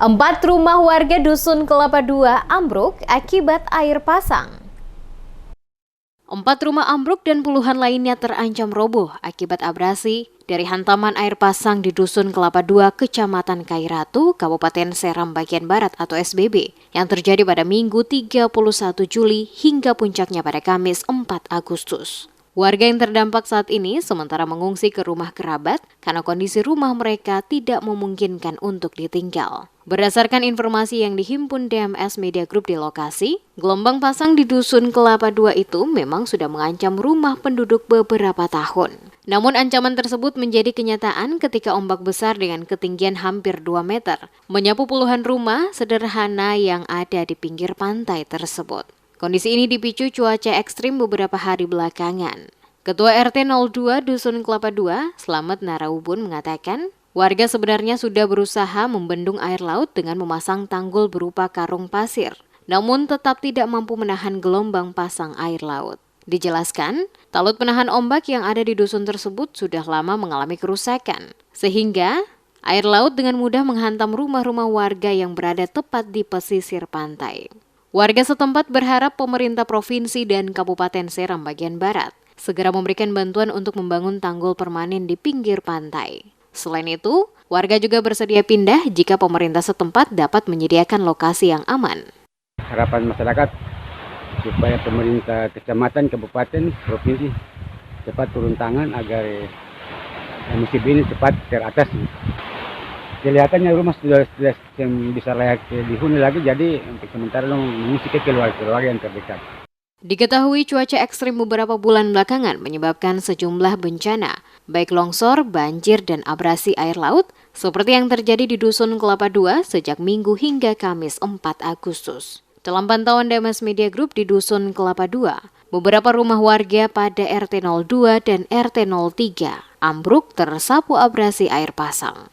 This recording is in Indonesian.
4 rumah warga Dusun Kelapa II ambruk akibat air pasang. 4 rumah ambruk dan puluhan lainnya terancam roboh akibat abrasi dari hantaman air pasang di Dusun Kelapa II, Kecamatan Kairatu, Kabupaten Seram Bagian Barat atau SBB, yang terjadi pada Minggu 31 Juli hingga puncaknya pada Kamis 4 Agustus. Warga yang terdampak saat ini sementara mengungsi ke rumah kerabat karena kondisi rumah mereka tidak memungkinkan untuk ditinggal. Berdasarkan informasi yang dihimpun DMS Media Group di lokasi, gelombang pasang di Dusun Kelapa II itu memang sudah mengancam rumah penduduk beberapa tahun. Namun ancaman tersebut menjadi kenyataan ketika ombak besar dengan ketinggian hampir 2 meter menyapu puluhan rumah sederhana yang ada di pinggir pantai tersebut. Kondisi ini dipicu cuaca ekstrim beberapa hari belakangan. Ketua RT 02 Dusun Kelapa II, Slamet Naraubun mengatakan, warga sebenarnya sudah berusaha membendung air laut dengan memasang tanggul berupa karung pasir, namun tetap tidak mampu menahan gelombang pasang air laut. Dijelaskan, talut penahan ombak yang ada di dusun tersebut sudah lama mengalami kerusakan, sehingga air laut dengan mudah menghantam rumah-rumah warga yang berada tepat di pesisir pantai. Warga setempat berharap pemerintah provinsi dan Kabupaten Seram Bagian Barat segera memberikan bantuan untuk membangun tanggul permanen di pinggir pantai. Selain itu, warga juga bersedia pindah jika pemerintah setempat dapat menyediakan lokasi yang aman. Harapan masyarakat supaya pemerintah kecamatan, kabupaten, provinsi cepat turun tangan agar musim ini cepat teratasi. Kelihatannya rumah sudah bisa layak dihuni lagi, jadi untuk sementara mengungsi ke keluarga yang terdekat. Diketahui cuaca ekstrim beberapa bulan belakangan menyebabkan sejumlah bencana, baik longsor, banjir, dan abrasi air laut, seperti yang terjadi di Dusun Kelapa II sejak Minggu hingga Kamis 4 Agustus. Dalam pantauan DMS Media Group di Dusun Kelapa II, beberapa rumah warga pada RT 02 dan RT 03 ambruk tersapu abrasi air pasang.